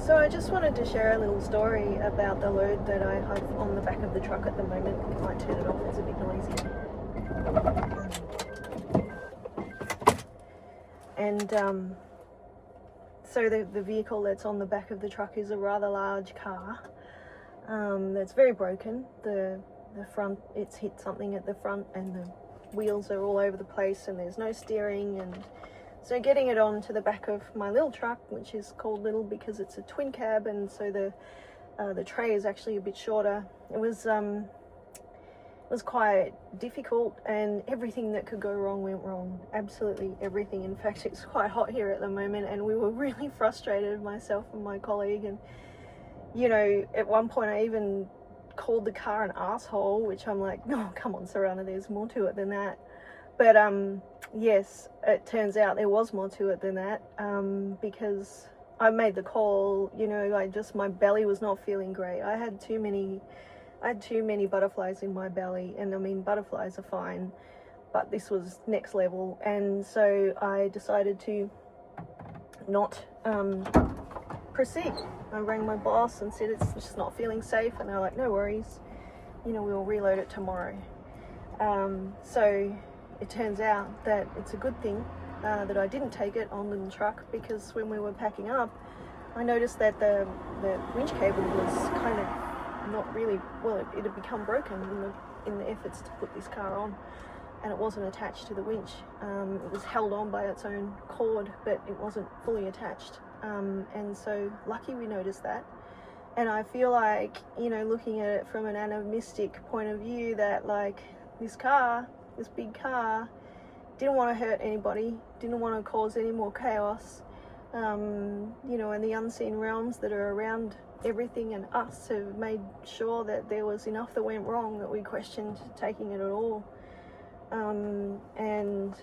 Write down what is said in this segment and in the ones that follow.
So I just wanted to share a little story about the load that I have on the back of the truck at the moment. I might turn it off, it's a bit noisy. And so the vehicle that's on the back of the truck is a rather large car that's very broken. The front, it's hit something at the front and the wheels are all over the place and there's no steering, and so getting it onto the back of my little truck, which is called little because it's a twin cab, and so the tray is actually a bit shorter. It was quite difficult, and everything that could go wrong went wrong. Absolutely everything. In fact, it's quite hot here at the moment, and we were really frustrated, myself and my colleague. And you know, at one point I even called the car an asshole, which I'm like, no, come on, Sarana, there's more to it than that. But yes, it turns out there was more to it than that, because I made the call, you know, my belly was not feeling great. I had too many butterflies in my belly, and I mean, butterflies are fine, but this was next level. And so I decided to not proceed. I rang my boss and said it's just not feeling safe, and they're like, no worries, you know, we'll reload it tomorrow. So it turns out that it's a good thing that I didn't take it on the truck, because when we were packing up, I noticed that the winch cable was kind of not really, well, it had become broken in the efforts to put this car on, and it wasn't attached to the winch. It was held on by its own cord, but it wasn't fully attached. And so lucky we noticed that. And I feel like, you know, looking at it from an animistic point of view, that like this big car didn't want to hurt anybody, didn't want to cause any more chaos, you know, and the unseen realms that are around everything and us have made sure that there was enough that went wrong that we questioned taking it at all. And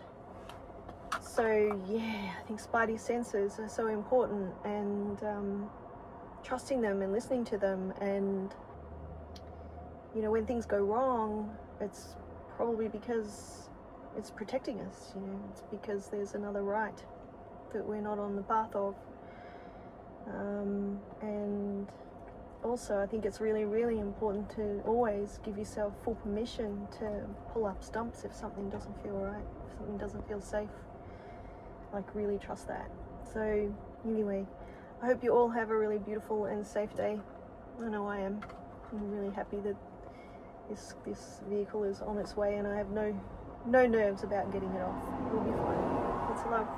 so yeah, I think spidey senses are so important, and trusting them and listening to them, and you know, when things go wrong, it's probably because it's protecting us, you know, it's because there's another right that we're not on the path of. And also I think it's really, really important to always give yourself full permission to pull up stumps if something doesn't feel right, if something doesn't feel safe. Like, really trust that. So anyway, I hope you all have a really beautiful and safe day. I know I am. I'm really happy that this vehicle is on its way, and I have no nerves about getting it off. It'll be fine. It's love.